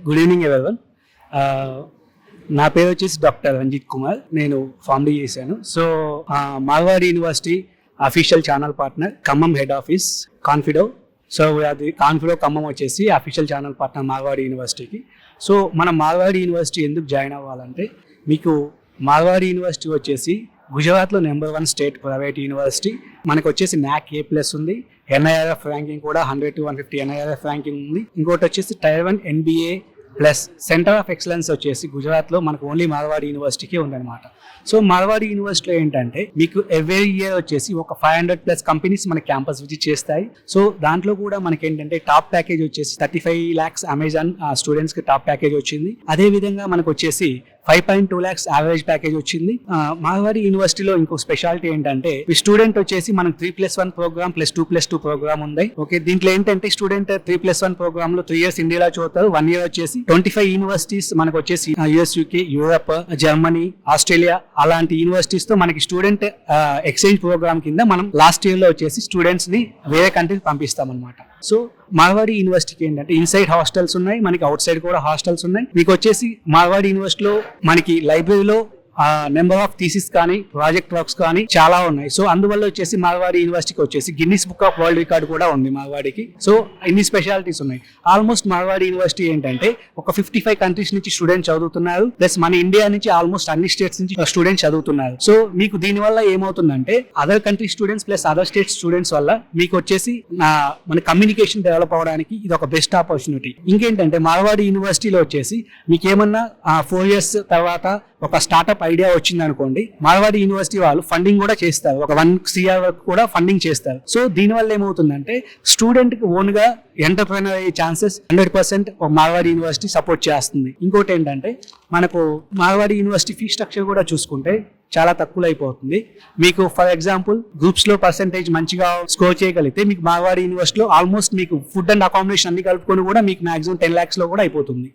Good evening everyone. నా పేరు వచ్చేసి డాక్టర్ రంజిత్ కుమార్. నేను ఫార్మడీ చేశాను. So Marwadi university official channel partner, Khammam head office Confido. So అది కాన్ఫిడో ఖమ్మం వచ్చేసి అఫీషియల్ ఛానల్ పార్ట్నర్ మార్వాడి యూనివర్సిటీకి. సో మనం మార్వాడి యూనివర్సిటీ ఎందుకు జాయిన్ అవ్వాలంటే, మీకు మార్వాడి యూనివర్సిటీ వచ్చేసి గుజరాత్లో నెంబర్ 1 స్టేట్ ప్రైవేట్ యూనివర్సిటీ. మనకు వచ్చేసి NAC A+ ఉంది. NIRF ర్యాంకింగ్ కూడా 100 to 150 NIRF ర్యాంకింగ్ ఉంది. ఇంకోటి వచ్చేసి Tier 1 NBA plus centre of excellence వచ్చేసి గుజరాత్లో మనకు ఓన్లీ మార్వాడి యూనివర్సిటీకే ఉందన్నమాట. సో మార్వాడి యూనివర్సిటీలో ఏంటంటే మీకు ఎవ్రీ ఇయర్ వచ్చేసి ఒక 500+ కంపెనీస్ మన క్యాంపస్ విజిట్ చేస్తాయి. సో దాంట్లో కూడా మనకి ఏంటంటే టాప్ ప్యాకేజ్ వచ్చేసి 35 lakhs అమెజాన్ స్టూడెంట్స్కి టాప్ ప్యాకేజ్ వచ్చింది. అదే విధంగా మనకు వచ్చేసి 5.2 lakhs యావరేజ్ ప్యాకేజ్ వచ్చింది. మార్వాడి యూనివర్సిటీలో ఇంకో స్పెషాలిటీ ఏంటంటే ఈ స్టూడెంట్ వచ్చేసి మనకు 3+1 ప్రోగ్రామ్ ప్లస్ 2+2 ప్రోగ్రామ్ ఉంది. ఓకే, దీంట్లో ఏంటంటే స్టూడెంట్ 3+1 ప్రోగ్రామ్ లో 3 years ఇండియాలో చదువుతారు. 1 year వచ్చేసి 25 యూనివర్సిటీస్ మనకు వచ్చేసి US, UK, Europe, Germany, Australia అలాంటి యూనివర్సిటీస్ తో మనకి స్టూడెంట్ ఎక్స్చేంజ్ ప్రోగ్రామ్ కింద మనం లాస్ట్ ఇయర్ లో వచ్చేసి స్టూడెంట్స్ ని వేరే కంట్రీకి పంపిస్తాం అనమాట. సో మార్వాడి యూనివర్సిటీకి ఏంటంటే ఇన్సైడ్ హాస్టల్స్ ఉన్నాయి, మనకి అవుట్ సైడ్ కూడా హాస్టల్స్ ఉన్నాయి. మీకు వచ్చేసి మార్వాడి యూనివర్సిటీలో మనకి లైబ్రరీలో నెంబర్ ఆఫ్ థీసిస్ కానీ ప్రాజెక్ట్ వర్క్స్ కానీ చాలా ఉన్నాయి. సో అందువల్ల వచ్చేసి మార్వాడి యూనివర్సిటీకి వచ్చేసి Guinness book of world record కూడా ఉంది మార్వాడికి. సో ఇన్ని స్పెషాలిటీస్ ఉన్నాయి. ఆల్మోస్ట్ మార్వాడి యూనివర్సిటీ ఏంటంటే ఒక 55 కంట్రీస్ నుంచి స్టూడెంట్స్ చదువుతున్నారు. ప్లస్ మన ఇండియా నుంచి ఆల్మోస్ట్ అన్ని స్టేట్స్ నుంచి స్టూడెంట్స్ చదువుతున్నారు. సో మీకు దీనివల్ల ఏమవుతుందంటే other country students plus other state students వల్ల మీకు వచ్చేసి మన కమ్యూనికేషన్ డెవలప్ అవడానికి ఇది ఒక బెస్ట్ ఆపర్చునిటీ. ఇంకేంటంటే మార్వాడి యూనివర్సిటీలో వచ్చేసి మీకు ఏమన్నా 4 years తర్వాత ఒక స్టార్ట్అప్ ఐడియా వచ్చింది అనుకోండి, మార్వాడి యూనివర్సిటీ వాళ్ళు ఫండింగ్ కూడా చేస్తారు. ఒక 1 crore వరకు కూడా ఫండింగ్ చేస్తారు. సో దీనివల్ల ఏమవుతుందంటే స్టూడెంట్ కి ఓన్ గా ఎంటర్ప్రెనర్ అయ్యే ఛాన్సెస్ 100% మార్వాడి యూనివర్సిటీ సపోర్ట్ చేస్తుంది. ఇంకోటి ఏంటంటే మనకు మార్వాడి యూనివర్సిటీ ఫీ స్ట్రక్చర్ కూడా చూసుకుంటే చాలా తక్కువ అయిపోతుంది. మీకు ఫర్ ఎగ్జాంపుల్ గ్రూప్స్ లో పర్సెంటేజ్ మంచిగా స్కోర్ చేయగలిగితే మీకు మార్వాడి యూనివర్సిటీలో ఆల్మోస్ట్ మీకు ఫుడ్ అండ్ అకామిడేషన్ అన్ని కలుపుకొని కూడా మీకు మాక్సిమం 10 lakhs లో కూడా అయిపోతుంది.